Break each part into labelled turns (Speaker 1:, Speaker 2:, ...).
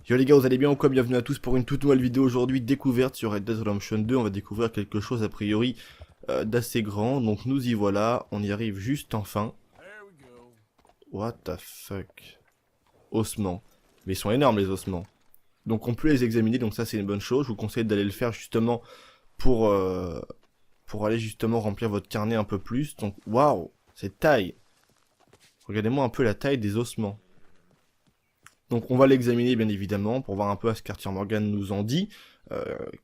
Speaker 1: Yo les gars, vous allez bien ou quoi? Bienvenue à tous pour une toute nouvelle vidéo aujourd'hui, découverte sur Red Dead Redemption 2. On va découvrir quelque chose a priori d'assez grand, donc nous y voilà, on y arrive juste enfin. What the fuck? Ossements. Mais ils sont énormes les ossements. Donc on peut les examiner, donc ça c'est une bonne chose. Je vous conseille d'aller le faire justement pour, pour aller justement remplir votre carnet un peu plus. Donc waouh, cette taille. Regardez-moi un peu la taille des ossements. Donc on va l'examiner bien évidemment pour voir un peu à ce qu'Arthur Morgan nous en dit,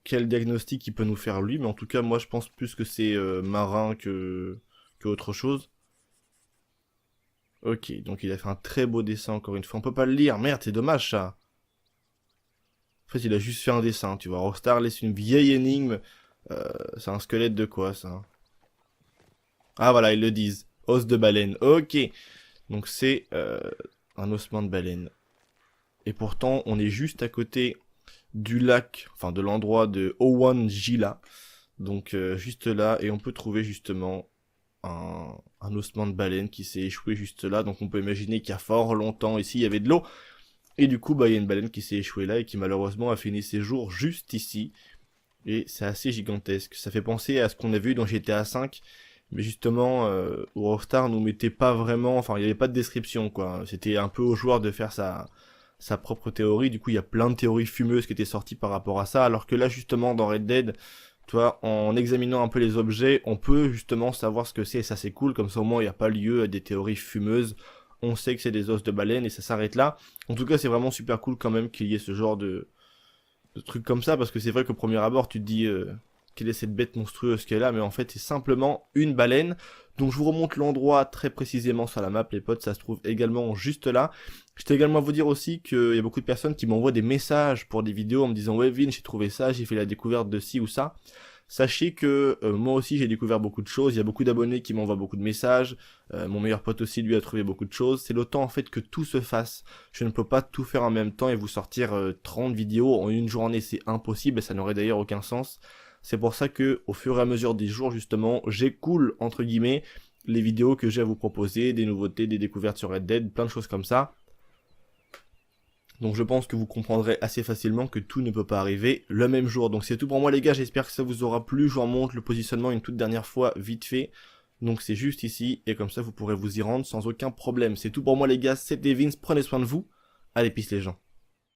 Speaker 1: quel diagnostic il peut nous faire lui, mais en tout cas moi je pense plus que c'est marin que autre chose. Ok, donc il a fait un très beau dessin encore une fois, on peut pas le lire, merde c'est dommage ça. En fait il a juste fait un dessin, tu vois, Rockstar laisse une vieille énigme, c'est un squelette de quoi ça? Ah voilà, ils le disent, os de baleine, ok, donc c'est un ossement de baleine. Et pourtant on est juste à côté du lac, enfin de l'endroit de Owan Gila, donc juste là, et on peut trouver justement un ossement de baleine qui s'est échoué juste là, donc on peut imaginer qu'il y a fort longtemps ici il y avait de l'eau, et du coup bah il y a une baleine qui s'est échouée là et qui malheureusement a fini ses jours juste ici, et c'est assez gigantesque, ça fait penser à ce qu'on a vu dans GTA V, mais justement où Rockstar nous mettait pas vraiment, enfin il n'y avait pas de description quoi, c'était un peu au joueur de faire sa propre théorie, du coup il y a plein de théories fumeuses qui étaient sorties par rapport à ça, alors que là justement dans Red Dead, tu vois, en examinant un peu les objets, on peut justement savoir ce que c'est, et ça c'est cool, comme ça au moins il n'y a pas lieu à des théories fumeuses, on sait que c'est des os de baleine et ça s'arrête là. En tout cas c'est vraiment super cool quand même qu'il y ait ce genre de trucs comme ça, parce que c'est vrai qu'au premier abord tu te dis quelle est cette bête monstrueuse qu'elle a, mais en fait c'est simplement une baleine. Donc je vous remonte l'endroit très précisément sur la map les potes, ça se trouve également juste là. Je tiens également à vous dire aussi qu'il y a beaucoup de personnes qui m'envoient des messages pour des vidéos en me disant ouais Vin j'ai trouvé ça, j'ai fait la découverte de ci ou ça. Sachez que moi aussi j'ai découvert beaucoup de choses, il y a beaucoup d'abonnés qui m'envoient beaucoup de messages, mon meilleur pote aussi lui a trouvé beaucoup de choses, c'est le temps en fait que tout se fasse, je ne peux pas tout faire en même temps et vous sortir 30 vidéos en une journée, c'est impossible et ça n'aurait d'ailleurs aucun sens. C'est pour ça que au fur et à mesure des jours justement, j'écoule entre guillemets les vidéos que j'ai à vous proposer, des nouveautés, des découvertes sur Red Dead, plein de choses comme ça. Donc je pense que vous comprendrez assez facilement que tout ne peut pas arriver le même jour. Donc c'est tout pour moi les gars, j'espère que ça vous aura plu. Je vous remonte le positionnement une toute dernière fois vite fait. Donc c'est juste ici et comme ça vous pourrez vous y rendre sans aucun problème. C'est tout pour moi les gars, c'était Vince, prenez soin de vous. Allez peace les gens.